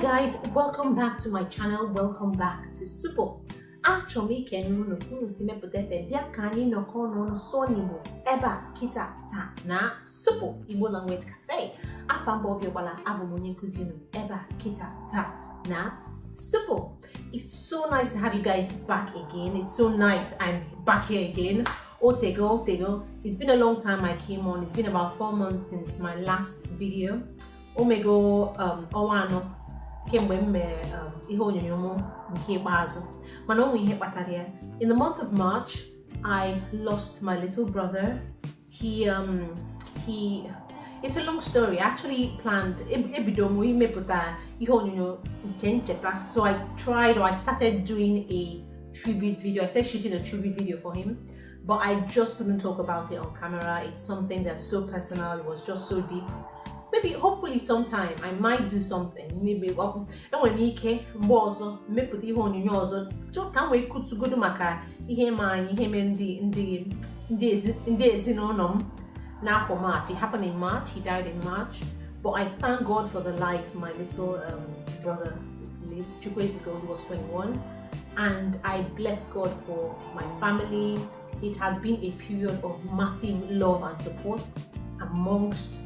guys, welcome back to my channel. Welcome back to Supo. Actually, can you see me put no kono so nibo eba kita ta na Supo Igbo language cafe. Afambo biobala abumuni kuzinu eba kita ta na Supo. It's so nice to have you guys back again. It's so nice I'm back here again. Otego. It's been a long time I came on. It's been about 4 months since my last video. Omego Owano came when me in the month of March I lost my little brother. He it's a long story. I actually planned so I started doing a tribute video. I started shooting a tribute video for him, but I just couldn't talk about it on camera. It's something that's so personal. It was just so deep. Maybe, hopefully sometime I might do something. Maybe when me mbozo me put ihe onyonyo ozo ka we could to go to maka ihe man ihe ndi ezinụlọ m now for March. It happened in March. He died in March. But I thank God for the life my little brother lived. 2 days ago he was 21, and I bless God for my family. It has been a period of massive love and support amongst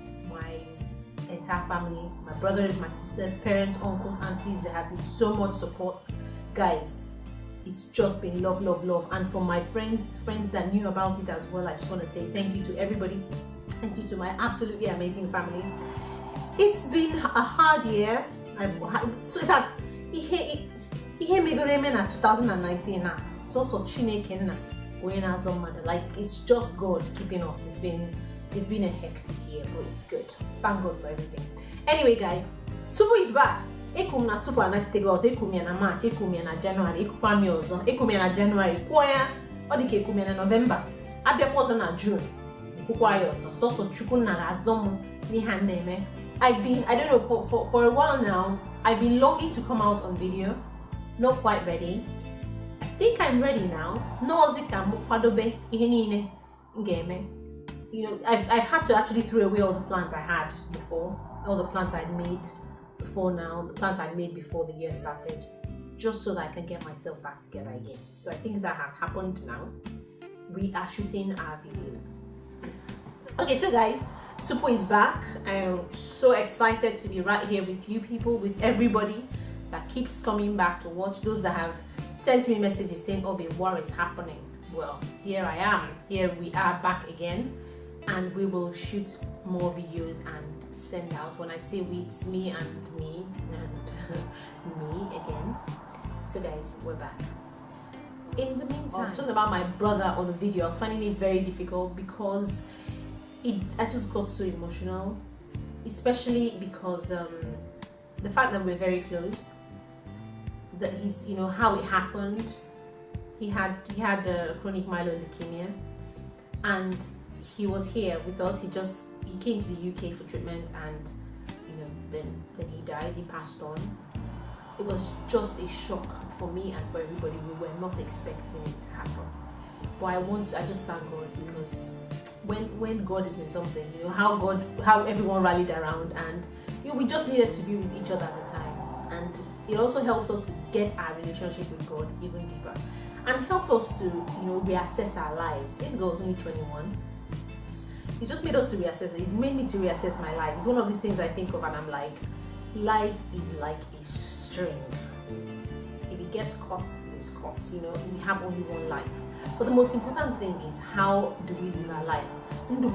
entire family, my brothers, my sisters, parents, uncles, aunties. There have been so much support, guys. It's just been love. And for my friends that knew about it as well, I just want to say thank you to everybody. Thank you to my absolutely amazing family. It's been a hard year. So in fact, ihe megoreme na 2019 na so Chineke na going as mother. Like, it's just God keeping us. It's been a hectic year, but it's good. Thank God for everything. Anyway, guys, Supo is back. Ekum na Supo anatite go so ekum ya na March, ekum ya na January, ekum mi ozo, ekum ya na January, kwaya, odike ekum ya na November. Abia po na June. Kwaya ozo. So chukwu na azomu ni ha na-eme. I don't know, for a while now, I've been longing to come out on video. Not quite ready. I think I'm ready now. No zika mo kwadobe ihe niile ngeme. You know, I've had to actually throw away all the plans I had before, all the plans I'd made before now, the plans I'd made before the year started, just so that I can get myself back together again. So I think that has happened now. We are shooting our videos. Okay, so guys, Supo is back. I'm so excited to be right here with you people, with everybody that keeps coming back to watch, those that have sent me messages saying, oh babe, what is happening? Well, here I am. Here we are back again. And we will shoot more videos and send out. When I say we, it's me and me again. So guys, we're back. In the meantime, talking about my brother on the video, I was finding it very difficult because I just got so emotional, especially because the fact that we're very close, that he's, you know, how it happened. He had chronic myeloid leukemia, and he was here with us. He came to the UK for treatment, and you know, then he died. He passed on. It was just a shock for me and for everybody. We were not expecting it to happen. But I just thank God, because when God is in something, you know how everyone rallied around, and you know, we just needed to be with each other at the time, and it also helped us to get our relationship with God even deeper, and helped us to, you know, reassess our lives. This girl's only 21. It just made us to reassess. It made me to reassess my life. It's one of these things I think of and I'm like, life is like a string. If it gets cut, it's cut. You know, we have only one life. But the most important thing is, how do we live our life? You know,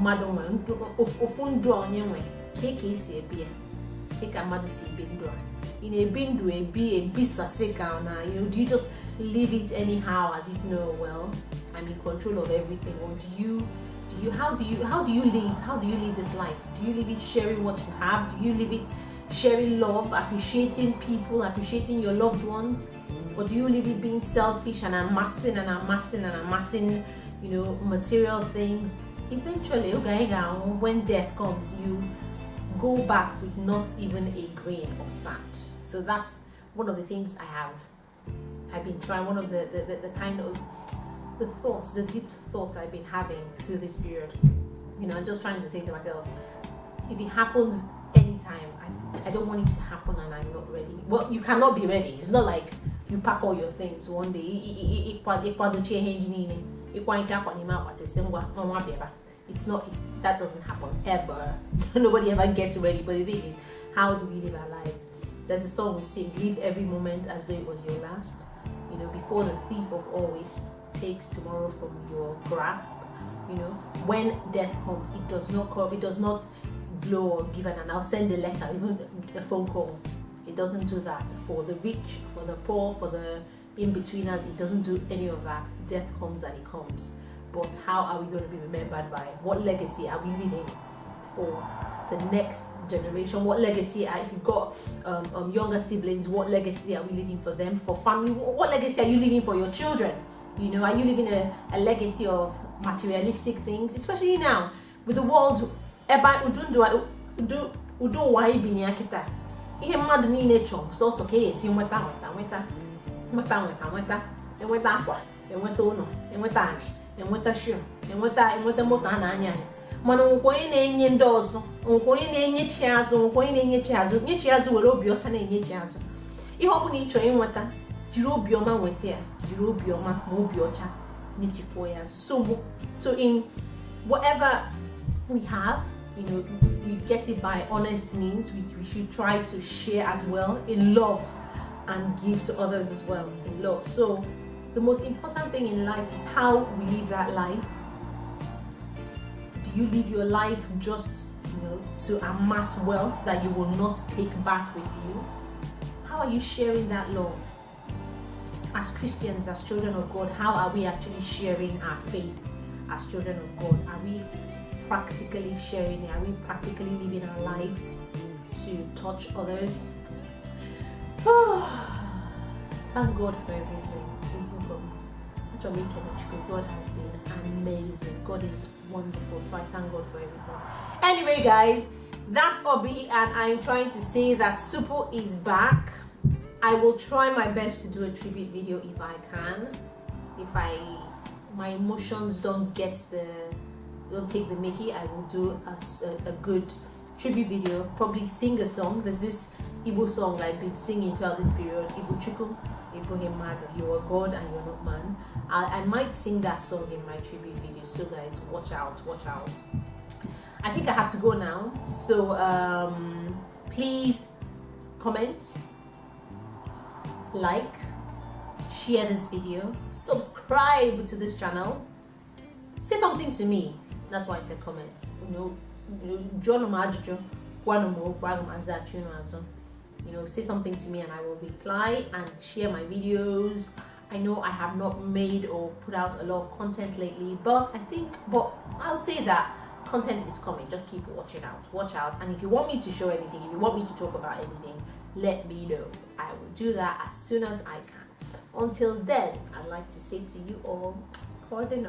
do you just live it anyhow as if, no, well, I'm in control of everything? Or how do you live this life? Do you live it sharing what you have? Do you live it sharing love, appreciating people, appreciating your loved ones? Or do you live it being selfish and amassing, you know, material things? Eventually, when death comes, you go back with not even a grain of sand. So that's one of the things I've been trying, one of the kind of the deep thoughts I've been having through this period. You know, I'm just trying to say to myself, if it happens anytime, I don't want it to happen and I'm not ready. Well, you cannot be ready. It's not like you pack all your things one day. It's not, that doesn't happen ever. Nobody ever gets ready. But the thing is, how do we live our lives? There's a song we sing, live every moment as though it was your last. You know, before the thief of always takes tomorrow from your grasp. You know, when death comes, it does not come, it does not blow or give an I'll send a letter, even a phone call. It doesn't do that. For the rich, for the poor, for the in-betweeners, it doesn't do any of that. Death comes and it comes. But how are we going to be remembered by? What legacy are we leaving for the next generation? What legacy, if you've got younger siblings, what legacy are we leaving for them? For family, what legacy are you leaving for your children? You know, are you leaving a legacy of materialistic things? Especially now, with the world, ihe mmadụ niile chọrọ sọsọ ka esi nweta akwa, enweta ụlọ, enweta anyị, enweta shoe, enweta moto a na-anya anyị. Mana onwe onye na-enye ndị ọzọ, onwe onye na-enyechi azụ, nyechi azụ were obi ọcha na-enyechi azụ. Ihe ọ bụla ị chọrọ inweta, jiri obi ọma nweta ya, jiri obi ọma ma obi ọcha nyechikwa ya. So in whatever we have, you know, if we get it by honest means, we should try to share as well in love and give to others as well in love. So the most important thing in life is how we live that life. Do you live your life just, you know, to amass wealth that you will not take back with you? How are you sharing that love? As Christians, as children of God, how are we actually sharing our faith as children of God? Are we practically sharing it? Are we practically living our lives to touch others? Thank God for everything. God has been amazing. God is wonderful. So I thank God for everything. Anyway, guys, that's Obi, and I'm trying to say that Supo is back. I will try my best to do a tribute video if I can. If my emotions don't take the mickey, I will do a good tribute video, probably sing a song. There's this Igbo song I've been singing throughout this period, Igbo Chuku, Igbo Hemado, you are God and you're not man. I might sing that song in my tribute video, so guys, watch out. I think I have to go now, so please comment, like, share this video, subscribe to this channel, say something to me. That's why I said comment. Say something to me and I will reply and share my videos. I know I have not made or put out a lot of content lately, but I'll say that content is coming. Just keep watching out. Watch out. And if you want me to show anything, if you want me to talk about anything, let me know. I will do that as soon as I can. Until then, I'd like to say to you all, pardon.